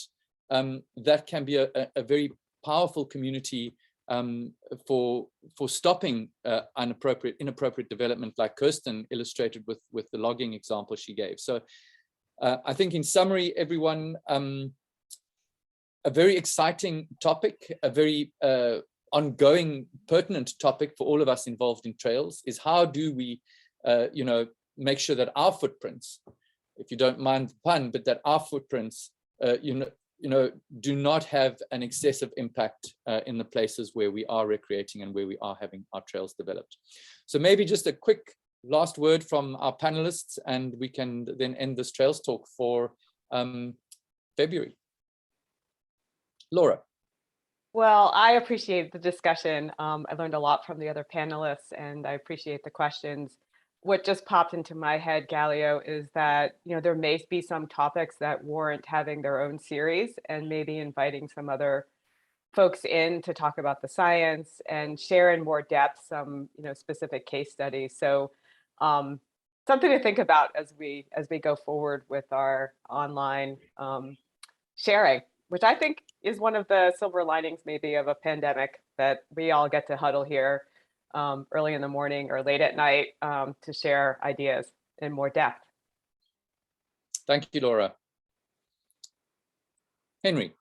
that can be a very powerful community for stopping inappropriate development, like Kirsten illustrated with the logging example she gave. So I think in summary, everyone, a very exciting topic, a very ongoing, pertinent topic for all of us involved in trails is how do we, make sure that our footprints, if you don't mind the pun, but that our footprints, do not have an excessive impact in the places where we are recreating and where we are having our trails developed. So maybe just a quick last word from our panelists, and we can then end this Trails Talk for February. Laura. Well, I appreciate the discussion. I learned a lot from the other panelists, and I appreciate the questions. What just popped into my head, Galio, is that there may be some topics that warrant having their own series, and maybe inviting some other folks in to talk about the science and share in more depth some specific case studies. So something to think about as we go forward with our online sharing, which I think is one of the silver linings maybe of a pandemic, that we all get to huddle here early in the morning or late at night to share ideas in more depth. Thank you, Laura. Henry.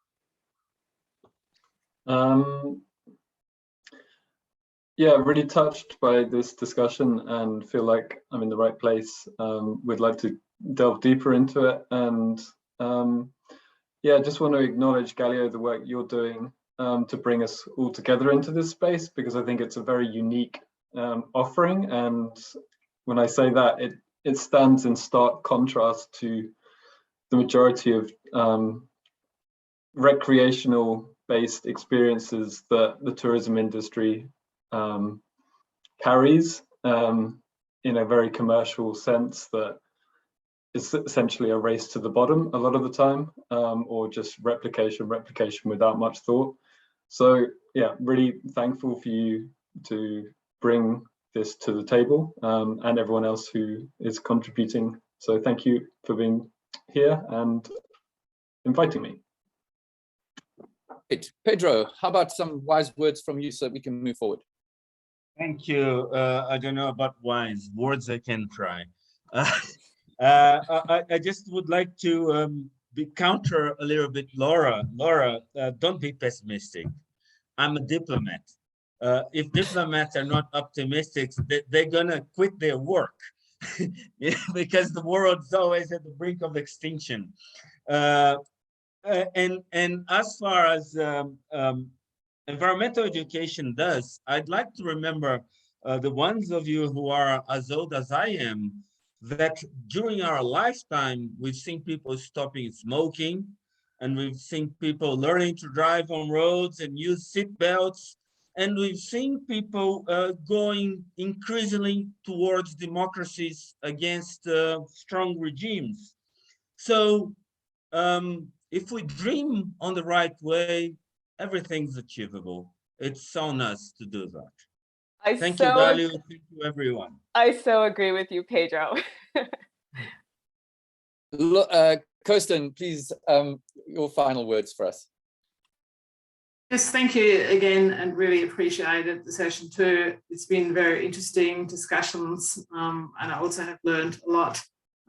Yeah, really touched by this discussion and feel like I'm in the right place. We'd like to delve deeper into it, and yeah, just want to acknowledge, Galio, the work you're doing to bring us all together into this space, because I think it's a very unique offering. And when I say that, it stands in stark contrast to the majority of recreational based experiences that the tourism industry carries in a very commercial sense, that it's essentially a race to the bottom a lot of the time, or just replication without much thought. So yeah, really thankful for you to bring this to the table, and everyone else who is contributing. So thank you for being here and inviting me. Great. Pedro, how about some wise words from you so that we can move forward? Thank you. I don't know about wise words. I can try. I just would like to counter a little bit Laura. Laura, don't be pessimistic. I'm a diplomat. If diplomats are not optimistic, they're gonna quit their work. Yeah, because the world's always at the brink of extinction. And as far as environmental education does, I'd like to remember the ones of you who are as old as I am, that during our lifetime, we've seen people stopping smoking, and we've seen people learning to drive on roads and use seat belts, and we've seen people going increasingly towards democracies against strong regimes. So if we dream on the right way, everything's achievable. It's on us to do that. Thank you, Value. Thank you, everyone. I so agree with you, Pedro. Kirsten, please, your final words for us. Yes, thank you again, and really appreciated the session too. It's been very interesting discussions, and I also have learned a lot.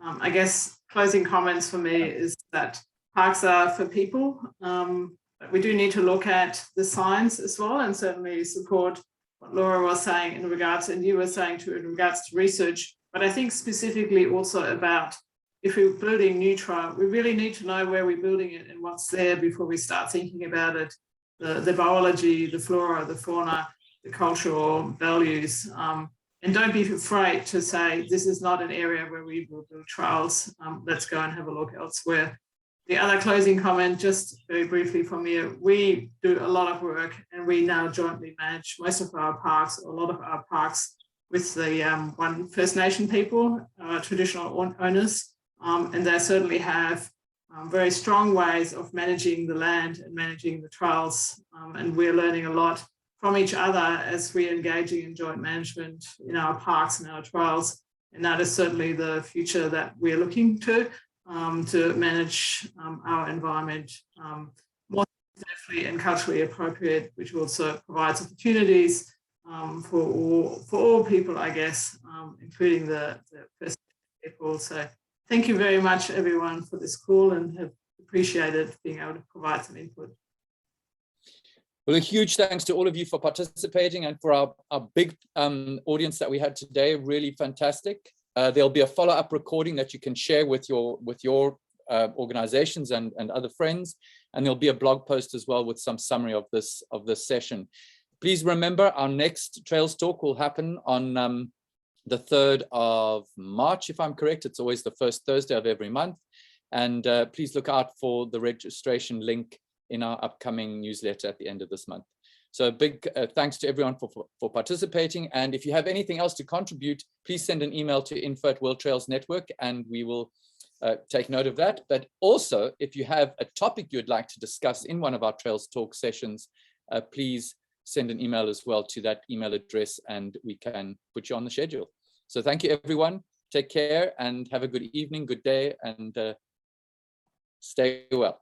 I guess closing comments for me is that parks are for people. But we do need to look at the science as well, and certainly support what Laura was saying in regards, and you were saying too, in regards to research. But I think specifically also about, if we're building new trail, we really need to know where we're building it and what's there before we start thinking about it. The biology, the flora, the fauna, the cultural values. And don't be afraid to say, this is not an area where we will build trails. Let's go and have a look elsewhere. The other closing comment, just very briefly from me, we do a lot of work, and we now jointly manage most of our parks, a lot of our parks, with the one First Nation people, traditional owners, and they certainly have very strong ways of managing the land and managing the trails, and we're learning a lot from each other as we're engaging in joint management in our parks and our trails, and that is certainly the future that we're looking to manage our environment more safely and culturally appropriate, which also provides opportunities for all people, I guess, including the First people. So thank you very much, everyone, for this call, and have appreciated being able to provide some input. Well, a huge thanks to all of you for participating, and for our big audience that we had today. Really fantastic. There'll be a follow-up recording that you can share with your organizations and other friends, and there'll be a blog post as well with some summary of this session. Please remember, our next Trails Talk will happen on the 3rd of March, if I'm correct. It's always the first Thursday of every month, and please look out for the registration link in our upcoming newsletter at the end of this month. So a big thanks to everyone for participating. And if you have anything else to contribute, please send an email to info@worldtrailsnetwork, and we will take note of that. But also, if you have a topic you'd like to discuss in one of our Trails Talk sessions, please send an email as well to that email address, and we can put you on the schedule. So thank you, everyone. Take care and have a good evening, good day, and stay well.